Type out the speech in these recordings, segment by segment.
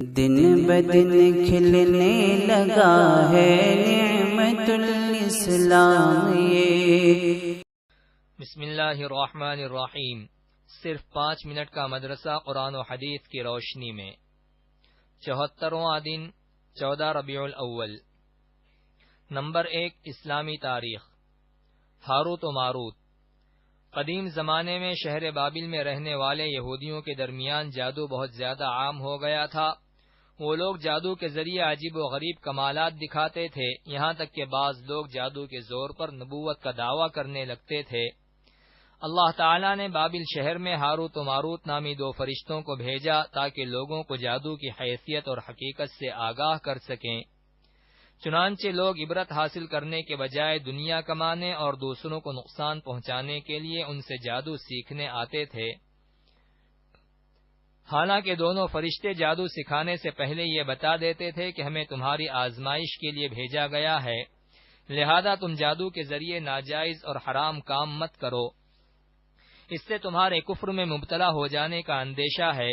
دن بدن کھلنے لگا ہے نعمت الاسلام یہ۔ بسم اللہ الرحمن الرحیم۔ صرف 5 منٹ کا مدرسہ قرآن و حدیث کی روشنی میں۔ 74واں دن 14 ربیع الاول۔ نمبر 1، اسلامی تاریخ۔ ہاروت و ماروت۔ قدیم زمانے میں شہر بابل میں رہنے والے یہودیوں کے درمیان جادو بہت زیادہ عام ہو گیا تھا۔ وہ لوگ جادو کے ذریعے عجیب و غریب کمالات دکھاتے تھے، یہاں تک کہ بعض لوگ جادو کے زور پر نبوت کا دعویٰ کرنے لگتے تھے۔ اللہ تعالیٰ نے بابل شہر میں ہاروت و ماروت نامی 2 فرشتوں کو بھیجا تاکہ لوگوں کو جادو کی حیثیت اور حقیقت سے آگاہ کر سکیں۔ چنانچہ لوگ عبرت حاصل کرنے کے بجائے دنیا کمانے اور دوسروں کو نقصان پہنچانے کے لیے ان سے جادو سیکھنے آتے تھے۔ حالانکہ دونوں فرشتے جادو سکھانے سے پہلے یہ بتا دیتے تھے کہ ہمیں تمہاری آزمائش کے لیے بھیجا گیا ہے، لہذا تم جادو کے ذریعے ناجائز اور حرام کام مت کرو، اس سے تمہارے کفر میں مبتلا ہو جانے کا اندیشہ ہے۔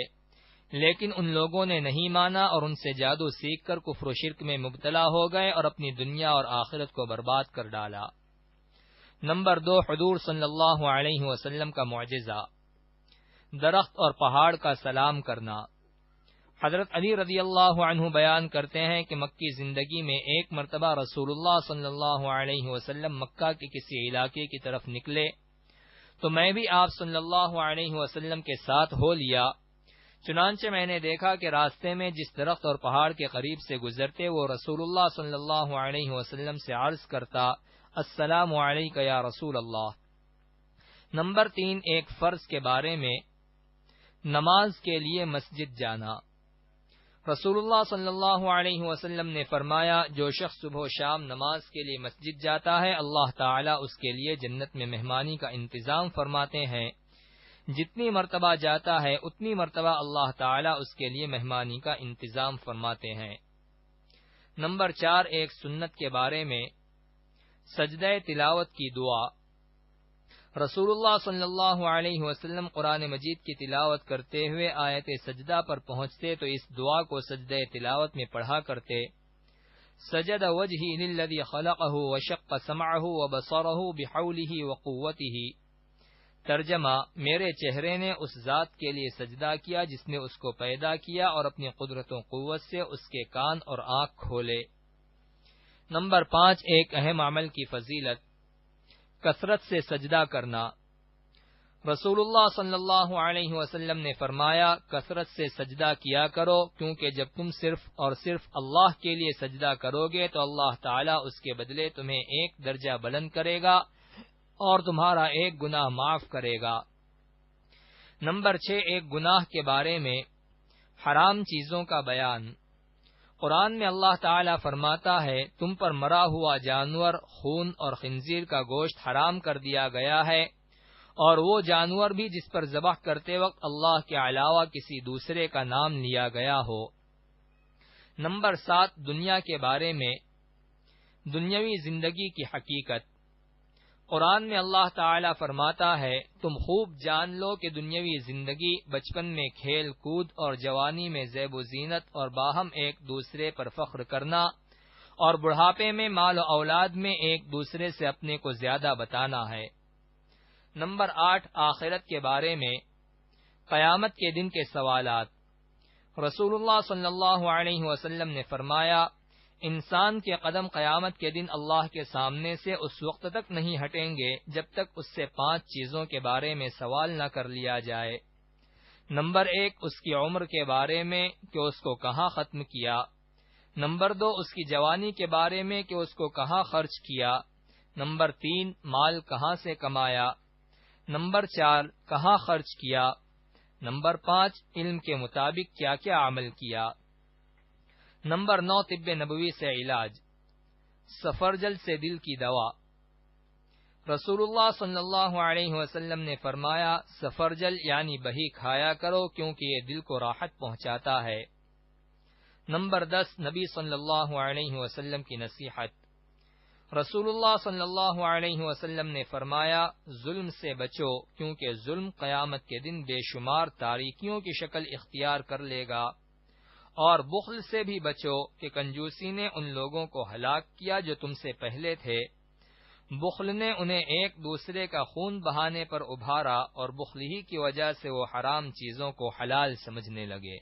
لیکن ان لوگوں نے نہیں مانا اور ان سے جادو سیکھ کر کفر و شرک میں مبتلا ہو گئے اور اپنی دنیا اور آخرت کو برباد کر ڈالا۔ نمبر 2، حضور صلی اللہ علیہ وسلم کا معجزہ، درخت اور پہاڑ کا سلام کرنا۔ حضرت علی رضی اللہ عنہ بیان کرتے ہیں کہ مکی زندگی میں ایک مرتبہ رسول اللہ صلی اللہ علیہ وسلم مکہ کے کسی علاقے کی طرف نکلے تو میں بھی آپ صلی اللہ علیہ وسلم کے ساتھ ہو لیا۔ چنانچہ میں نے دیکھا کہ راستے میں جس درخت اور پہاڑ کے قریب سے گزرتے وہ رسول اللہ صلی اللہ علیہ وسلم سے عرض کرتا، السلام علیک یا رسول اللہ۔ نمبر 3، ایک فرض کے بارے میں، نماز کے لیے مسجد جانا۔ رسول اللہ صلی اللہ علیہ وسلم نے فرمایا، جو شخص صبح و شام نماز کے لیے مسجد جاتا ہے اللہ تعالیٰ اس کے لیے جنت میں مہمانی کا انتظام فرماتے ہیں۔ جتنی مرتبہ جاتا ہے اتنی مرتبہ اللہ تعالیٰ اس کے لیے مہمانی کا انتظام فرماتے ہیں۔ نمبر 4، ایک سنت کے بارے میں، سجدہ تلاوت کی دعا۔ رسول اللہ صلی اللہ علیہ وسلم قرآن مجید کی تلاوت کرتے ہوئے آیت سجدہ پر پہنچتے تو اس دعا کو سجدہ تلاوت میں پڑھا کرتے، سجد وجہی للذی خلقہ وشق سمعہ وبصرہ بحولہ وقوتہ۔ ترجمہ، میرے چہرے نے اس ذات کے لیے سجدہ کیا جس نے اس کو پیدا کیا اور اپنی قدرت و قوت سے اس کے کان اور آنکھ کھولے۔ نمبر 5، ایک اہم عمل کی فضیلت، کثرت سے سجدہ کرنا۔ رسول اللہ صلی اللہ علیہ وسلم نے فرمایا، کثرت سے سجدہ کیا کرو، کیونکہ جب تم صرف اور صرف اللہ کے لیے سجدہ کرو گے تو اللہ تعالیٰ اس کے بدلے تمہیں 1 درجہ بلند کرے گا اور تمہارا 1 گناہ معاف کرے گا۔ نمبر 6، ایک گناہ کے بارے میں، حرام چیزوں کا بیان۔ قرآن میں اللہ تعالیٰ فرماتا ہے، تم پر مرا ہوا جانور، خون اور خنزیر کا گوشت حرام کر دیا گیا ہے، اور وہ جانور بھی جس پر ذبح کرتے وقت اللہ کے علاوہ کسی دوسرے کا نام لیا گیا ہو۔ نمبر 7، دنیا کے بارے میں، دنیاوی زندگی کی حقیقت۔ قرآن میں اللہ تعالیٰ فرماتا ہے، تم خوب جان لو کہ دنیاوی زندگی بچپن میں کھیل کود اور جوانی میں زیب و زینت اور باہم ایک دوسرے پر فخر کرنا اور بڑھاپے میں مال و اولاد میں ایک دوسرے سے اپنے کو زیادہ بتانا ہے۔ نمبر 8، آخرت کے بارے میں، قیامت کے دن کے سوالات۔ رسول اللہ صلی اللہ علیہ وسلم نے فرمایا، انسان کے قدم قیامت کے دن اللہ کے سامنے سے اس وقت تک نہیں ہٹیں گے جب تک اس سے 5 چیزوں کے بارے میں سوال نہ کر لیا جائے۔ نمبر 1، اس کی عمر کے بارے میں کہ اس کو کہاں ختم کیا۔ نمبر 2، اس کی جوانی کے بارے میں کہ اس کو کہاں خرچ کیا۔ نمبر 3، مال کہاں سے کمایا۔ نمبر 4، کہاں خرچ کیا۔ نمبر 5، علم کے مطابق کیا کیا عمل کیا۔ نمبر 9، طب نبوی سے علاج، سفرجل سے دل کی دوا۔ رسول اللہ صلی اللہ علیہ وسلم نے فرمایا، سفرجل یعنی بہی کھایا کرو کیونکہ یہ دل کو راحت پہنچاتا ہے۔ نمبر 10، نبی صلی اللہ علیہ وسلم کی نصیحت۔ رسول اللہ صلی اللہ علیہ وسلم نے فرمایا، ظلم سے بچو کیونکہ ظلم قیامت کے دن بے شمار تاریکیوں کی شکل اختیار کر لے گا اور بخل سے بھی بچو کہ کنجوسی نے ان لوگوں کو ہلاک کیا جو تم سے پہلے تھے۔ بخل نے انہیں ایک دوسرے کا خون بہانے پر ابھارا اور بخل ہی کی وجہ سے وہ حرام چیزوں کو حلال سمجھنے لگے۔